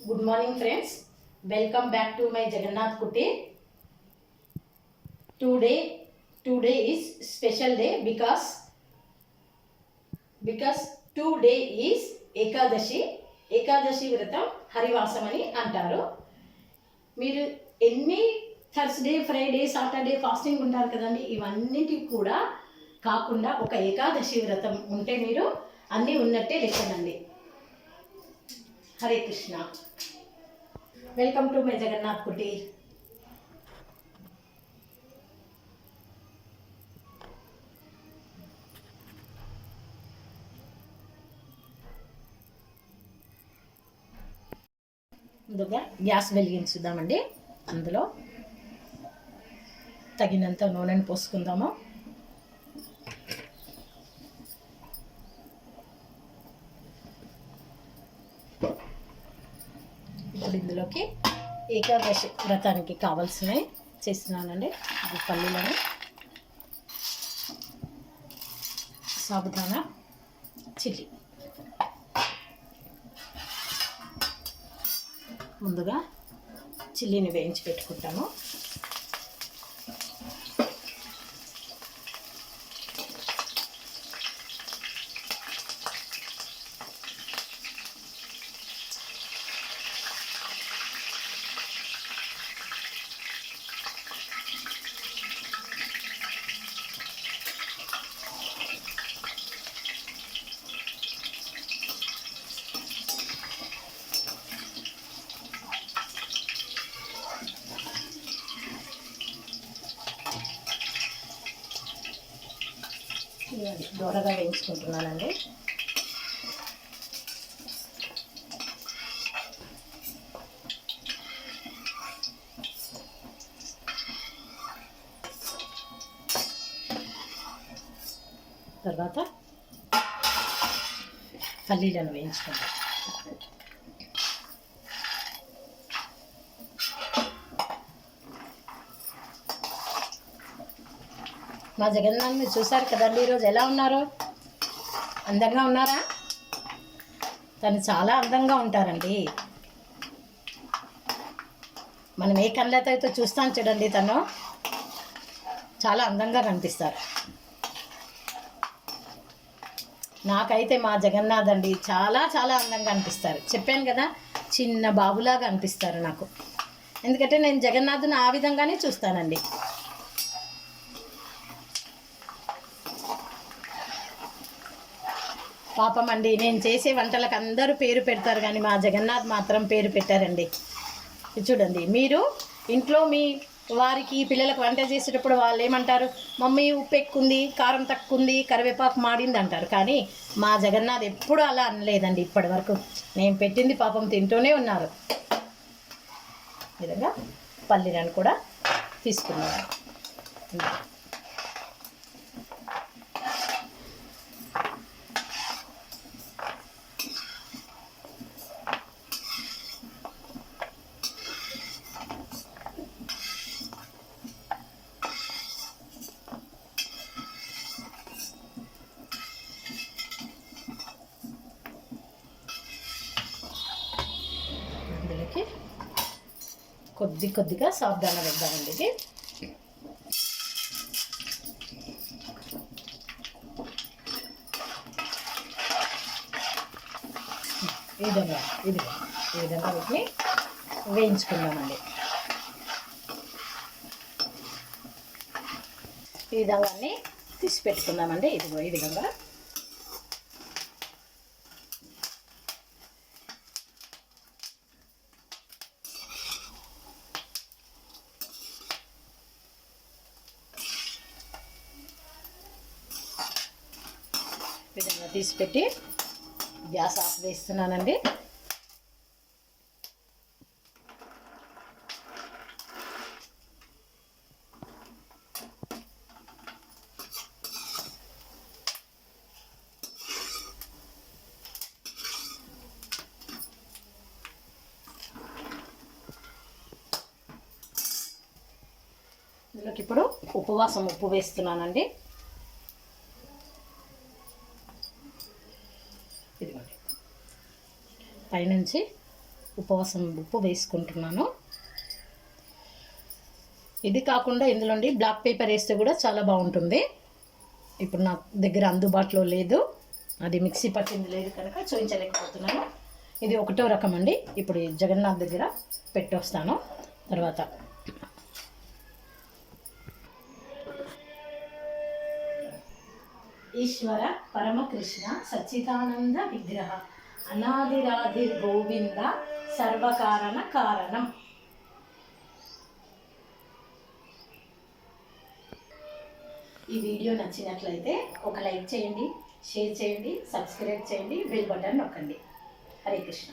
Good morning friends. Welcome back to my Jagannath Kuti. Today is special day because today is Ekadashi. Ekadashi వ్రతం హరివాసం అని అంటారు. మీరు ఎన్ని Thursday, Friday, Saturday fasting ఉంటారు కదండి, ఇవన్నిటికి కూడా కాకుండా ఒక ఏకాదశి వ్రతం ఉంటే మీరు అన్నీ ఉన్నట్టే లెక్కనండి. Hare Krishna. Welcome to my Jagannath Kutir. ముందుగా గ్యాస్ వెలిగించుదామండి. అందులో తగినంత నూనెను పోసుకుందాము. ఇప్పుడు ఇందులోకి ఏకాదశి వ్రతానికి కావాల్సినవి చేస్తున్నానండి. పల్లీలను, సాబుదానా, చిల్లీ. ముందుగా చిల్లీని వేయించి పెట్టుకుంటాము. దూరగా వేయించుకుంటున్నానండి. తర్వాత పల్లీలను వేయించుకుంటాం. మా జగన్నాథ్ని చూశారు కదండి, ఈరోజు ఎలా ఉన్నారు? అందంగా ఉన్నారా? తను చాలా అందంగా ఉంటారండి. మనం ఏ కళ్ళతో అయితే చూస్తాం చూడండి, తను చాలా అందంగా కనిపిస్తారు. నాకైతే మా జగన్నాథ్ అండి చాలా చాలా అందంగా అనిపిస్తారు. చెప్పాను కదా, చిన్న బాబులాగా అనిపిస్తారు నాకు. ఎందుకంటే నేను జగన్నాథ్ని ఆ విధంగానే చూస్తానండి. పాపం అండి, నేను చేసే వంటలకు అందరూ పేరు పెడతారు, కానీ మా జగన్నాథ్ మాత్రం పేరు పెట్టారండి. చూడండి, మీరు ఇంట్లో మీ వారికి పిల్లలకు వంట చేసేటప్పుడు వాళ్ళు ఏమంటారు? మమ్మీ ఉప్పు ఎక్కువ ఉంది, కారం తక్కువ ఉంది, కరివేపాకు మాడింది అంటారు. కానీ మా జగన్నాథ్ ఎప్పుడూ అలా అనలేదండి. ఇప్పటి వరకు నేను పెట్టింది పాపం తింటూనే ఉన్నారు. విధంగా పల్లీలను కూడా తీసుకున్నాను. కొద్దిగా సాబుదానా వేద్దామండి. ఇది ఈ విధంగా వీటిని వేయించుకుందామండి. ఈ విధంగా అన్నీ తీసి పెట్టుకుందామండి. ఇదిగో ఈ విధంగా తీసిపెట్టి గ్యాస్ ఆఫ్ వేస్తున్నానండి. ఇందులోకి ఇప్పుడు ఉపవాసం ఉప్పు వేస్తున్నానండి. ఇదిగోండి, పైనుంచి ఉప్పు వేసుకుంటున్నాను. ఇది కాకుండా ఇందులోండి బ్లాక్ పేపర్ వేస్తే కూడా చాలా బాగుంటుంది. ఇప్పుడు నా దగ్గర అందుబాటులో లేదు, అది మిక్సీ పట్టింది లేదు కనుక చూపించలేకపోతున్నాను. ఇది 1వ రకం అండి. ఇప్పుడు జగన్నాథ్ దగ్గర పెట్టొస్తాను. తర్వాత ఈశ్వర పరమకృష్ణ సచ్చిదానంద విగ్రహ అనాదిరాది గోవింద సర్వకారణ కారణం. ఈ వీడియో నచ్చినట్లయితే ఒక లైక్ చేయండి, షేర్ చేయండి, సబ్స్క్రైబ్ చేయండి, బెల్ బటన్ నొక్కండి. హరే కృష్ణ.